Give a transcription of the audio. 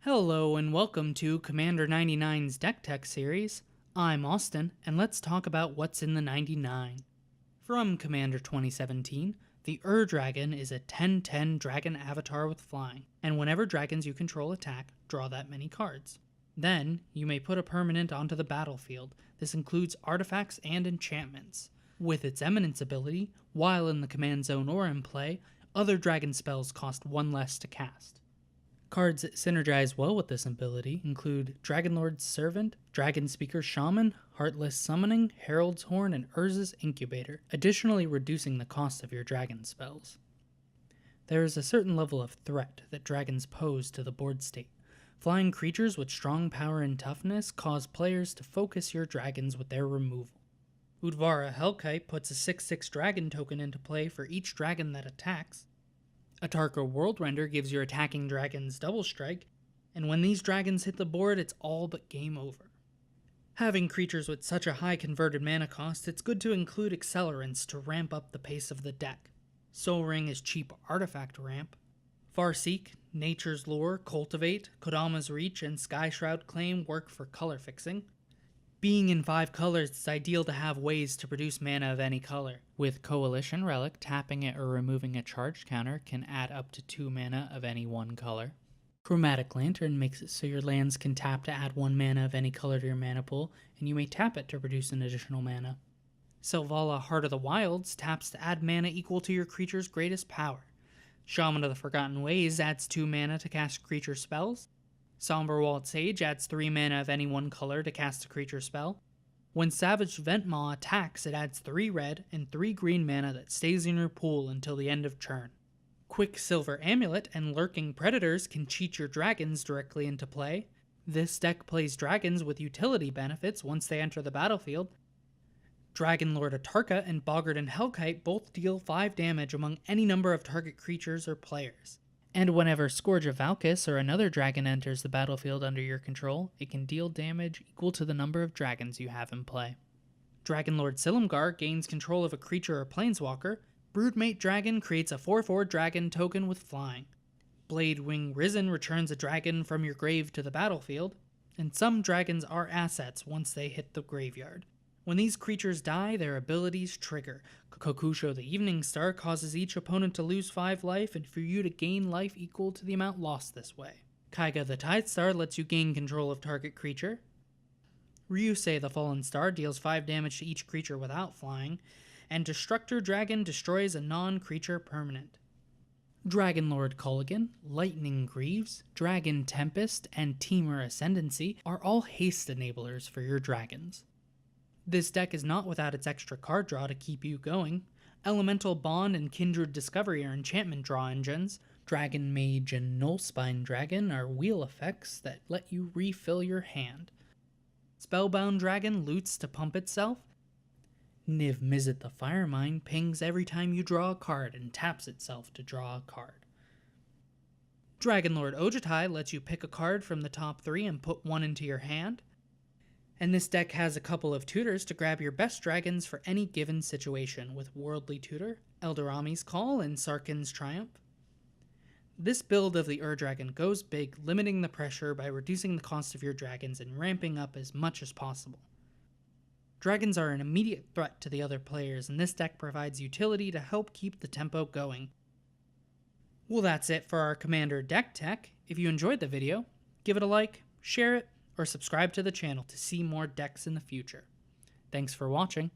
Hello and welcome to Commander 99's Deck Tech series. I'm Austin, and let's talk about what's in the 99. From Commander 2017, the Dragon is a 10/10 dragon avatar with flying, and whenever dragons you control attack, draw that many cards. Then, you may put a permanent onto the battlefield. This includes artifacts and enchantments. With its Eminence ability, while in the command zone or in play, other dragon spells cost 1 less to cast. Cards that synergize well with this ability include Dragonlord's Servant, Dragon Speaker Shaman, Heartless Summoning, Herald's Horn, and Urza's Incubator, additionally reducing the cost of your dragon spells. There is a certain level of threat that dragons pose to the board state. Flying creatures with strong power and toughness cause players to focus your dragons with their removal. WUBRG Hellkite puts a 6/6 dragon token into play for each dragon that attacks. Atarka Worldrender gives your attacking dragons double strike, and when these dragons hit the board, it's all but game over. Having creatures with such a high converted mana cost, it's good to include accelerants to ramp up the pace of the deck. Sol Ring is cheap artifact ramp. Farseek, Nature's Lure, Cultivate, Kodama's Reach, and Skyshroud Claim work for color fixing. Being in 5 colors, it's ideal to have ways to produce mana of any color. With Coalition Relic, tapping it or removing a charged counter can add up to 2 mana of any one color. Chromatic Lantern makes it so your lands can tap to add 1 mana of any color to your mana pool, and you may tap it to produce an additional mana. Selvala Heart of the Wilds taps to add mana equal to your creature's greatest power. Shaman of the Forgotten Ways adds 2 mana to cast creature spells. Somberwald Sage adds 3 mana of any one color to cast a creature spell. When Savage Ventmaw attacks, it adds 3 red and 3 green mana that stays in your pool until the end of turn. Quicksilver Amulet and Lurking Predators can cheat your dragons directly into play. This deck plays dragons with utility benefits once they enter the battlefield. Dragonlord Atarka and Boggart Hellkite both deal 5 damage among any number of target creatures or players. And whenever Scourge of Valkis or another dragon enters the battlefield under your control, it can deal damage equal to the number of dragons you have in play. Dragonlord Silumgar gains control of a creature or planeswalker. Broodmate Dragon creates a 4/4 dragon token with flying. Bladewing Risen returns a dragon from your grave to the battlefield. And some dragons are assets once they hit the graveyard. When these creatures die, their abilities trigger. Kokusho the Evening Star causes each opponent to lose 5 life and for you to gain life equal to the amount lost this way. Kaiga the Tide Star lets you gain control of target creature. Ryusei the Fallen Star deals 5 damage to each creature without flying. And Destructor Dragon destroys a non-creature permanent. Dragonlord Culligan, Lightning Greaves, Dragon Tempest, and Temur Ascendancy are all haste enablers for your dragons. This deck is not without its extra card draw to keep you going. Elemental Bond and Kindred Discovery are enchantment draw engines. Dragon Mage and Nullspine Dragon are wheel effects that let you refill your hand. Spellbound Dragon loots to pump itself. Niv Mizzet the Firemind pings every time you draw a card and taps itself to draw a card. Dragonlord Ojutai lets you pick a card from the top 3 and put 1 into your hand. And this deck has a couple of tutors to grab your best dragons for any given situation with Worldly Tutor, Eldorami's Call, and Sarkhan's Triumph. This build of the Dragon goes big, limiting the pressure by reducing the cost of your dragons and ramping up as much as possible. Dragons are an immediate threat to the other players, and this deck provides utility to help keep the tempo going. Well, that's it for our Commander Deck Tech. If you enjoyed the video, give it a like, share it, or subscribe to the channel to see more decks in the future. Thanks for watching.